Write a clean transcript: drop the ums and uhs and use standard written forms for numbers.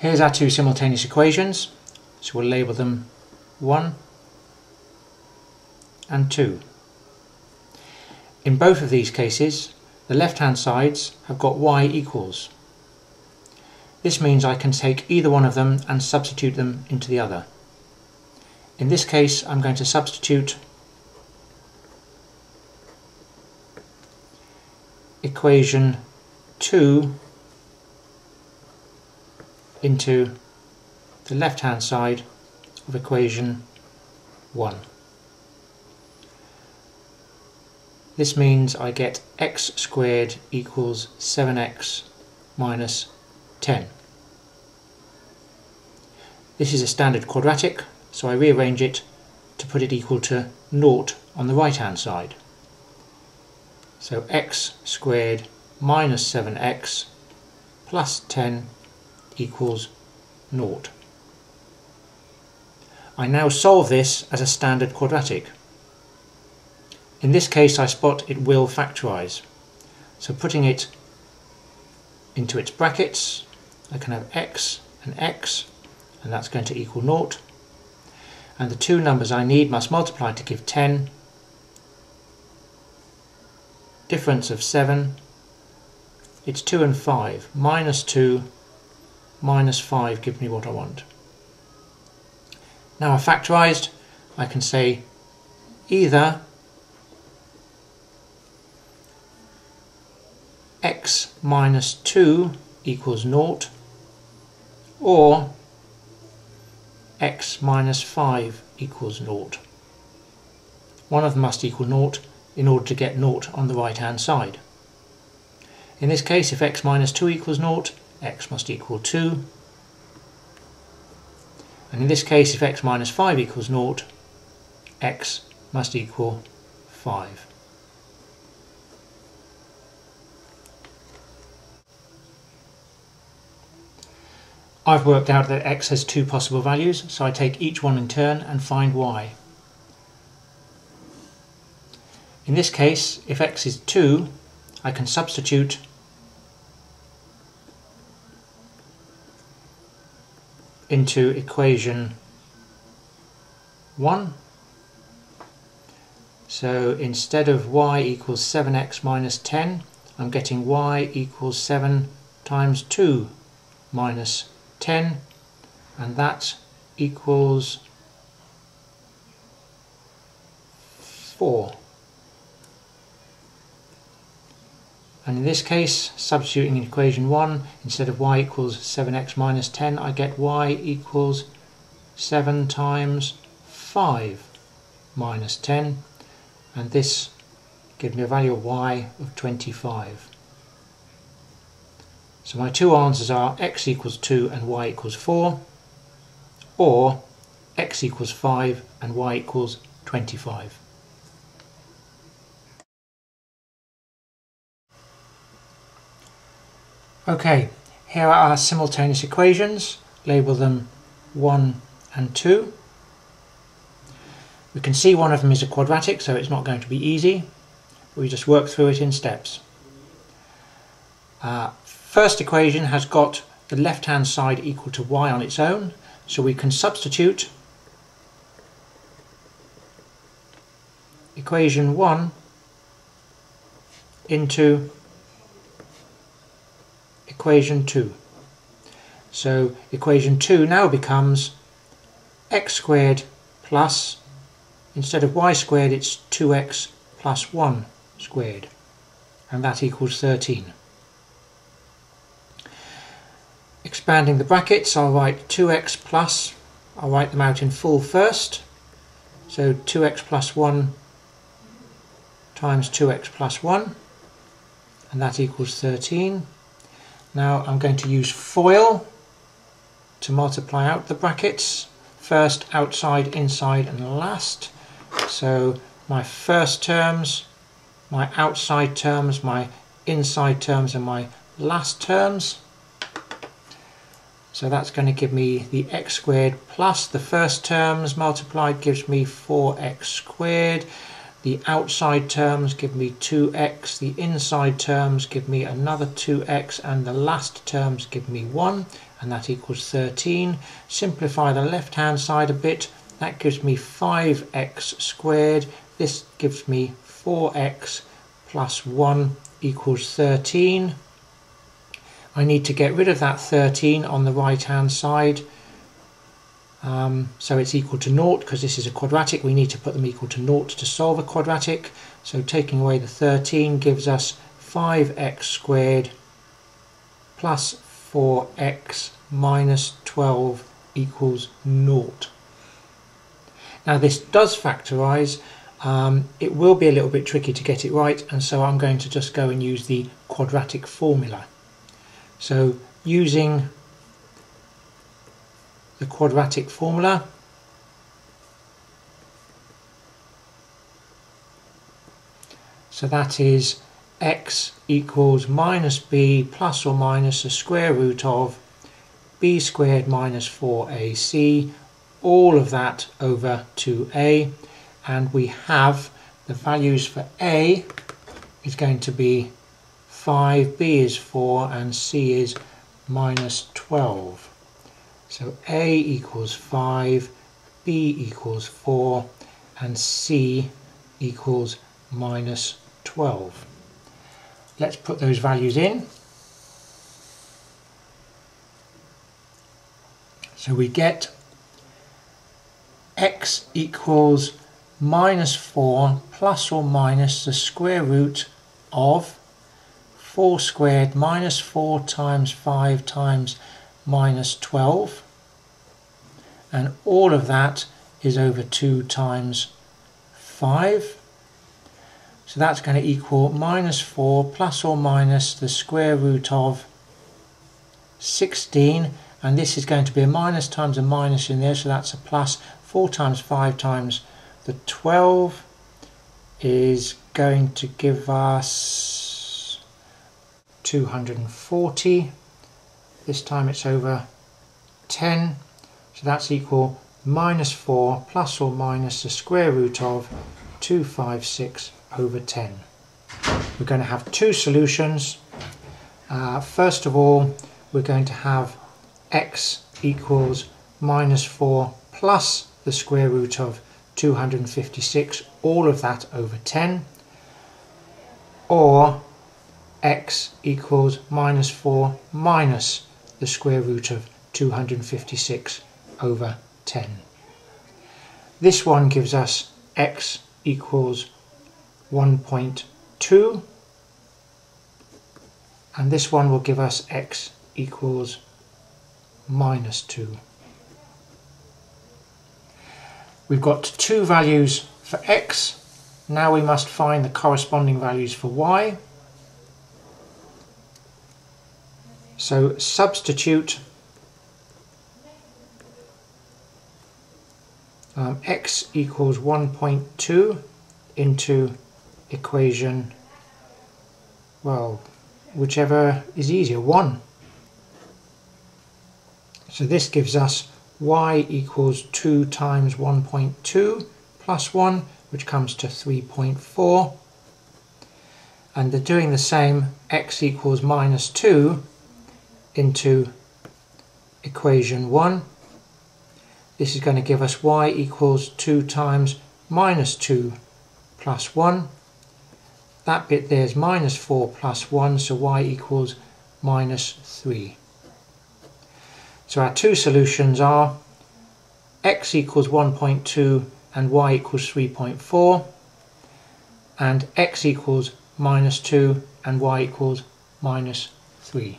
Here's our two simultaneous equations, so we'll label them 1 and 2. In both of these cases, the left-hand sides have got y equals. This means I can take either one of them and substitute them into the other. In this case, I'm going to substitute equation 2 into the left-hand side of equation 1. This means I get x squared equals 7x minus 10. This is a standard quadratic, so I rearrange it to put it equal to 0 on the right hand side. So x squared minus 7x plus 10 equals 0. I now solve this as a standard quadratic. In this case I spot it will factorise, so putting it into its brackets I can have x, and that's going to equal 0, and the two numbers I need must multiply to give 10, difference of 7, it's 2 and 5, minus 2 minus 5 gives me what I want. Now I've factorised, I can say either x minus 2 equals 0 or x minus 5 equals 0. One of them must equal 0 in order to get 0 on the right hand side. In this case, if x minus 2 equals 0, x must equal 2. And in this case, if x minus 5 equals 0, x must equal 5. I've worked out that x has two possible values, so I take each one in turn and find y. In this case, if x is 2, I can substitute into equation 1. So instead of y equals 7x minus 10, I'm getting y equals 7 times 2 minus 10, and that equals 4. And in this case, substituting in equation 1, instead of y equals 7x minus 10, I get y equals 7 times 5 minus 10, and this gives me a value of y of 25. So my two answers are x equals 2 and y equals 4, or x equals 5 and y equals 25. Okay, here are our simultaneous equations. Label them 1 and 2. We can see one of them is a quadratic, so it's not going to be easy. We just work through it in steps. First equation has got the left hand side equal to y on its own, so we can substitute equation 1 into equation 2. So equation 2 now becomes x squared plus, instead of y squared it's 2x plus 1 squared, and that equals 13. Expanding the brackets, I'll write 2x plus, I'll write them out in full first, so 2x plus 1 times 2x plus 1, and that equals 13. Now I'm going to use FOIL to multiply out the brackets, first, outside, inside and last. So my first terms, my outside terms, my inside terms and my last terms. So that's going to give me the x squared plus the first terms multiplied gives me 4x squared. The outside terms give me 2x, the inside terms give me another 2x, and the last terms give me 1. and that equals 13. Simplify the left hand side a bit, that gives me 5x squared. This gives me 4x plus 1 equals 13. I need to get rid of that 13 on the right hand side. So it's equal to 0 because this is a quadratic. We need to put them equal to 0 to solve a quadratic. So taking away the 13 gives us 5x squared plus 4x minus 12 equals 0. Now this does factorise. It will be a little bit tricky to get it right, and so I'm going to just go and use the quadratic formula. So using the quadratic formula, so that is x equals minus b plus or minus the square root of b squared minus 4ac, all of that over 2a, and we have the values for a is going to be 5, b is 4, and c is minus 12. So a equals 5, b equals 4, and c equals minus 12. Let's put those values in. So we get x equals minus 4 plus or minus the square root of 4 squared minus 4 times 5 times minus 12, and all of that is over 2 times 5. So that's going to equal minus 4 plus or minus the square root of 16, and this is going to be a minus times a minus in there, so that's a plus. 4 times 5 times the 12 is going to give us 240. This time it's over 10, so that's equal minus 4 plus or minus the square root of 256 over 10. We're going to have two solutions. First of all, we're going to have x equals minus 4 plus the square root of 256, all of that over 10, or x equals minus 4 minus the square root of 256 over 10. This one gives us x equals 1.2, and this one will give us x equals minus 2. We've got two values for x. Now we must find the corresponding values for y. So substitute x equals 1.2 into equation, well, whichever is easier, 1. So this gives us y equals 2 times 1.2 plus 1, which comes to 3.4. And they're doing the same, x equals minus 2 into equation 1. This is going to give us y equals 2 times minus 2 plus 1. That bit there is minus 4 plus 1, so y equals minus 3. So our two solutions are x equals 1.2 and y equals 3.4, and x equals minus 2 and y equals minus 3.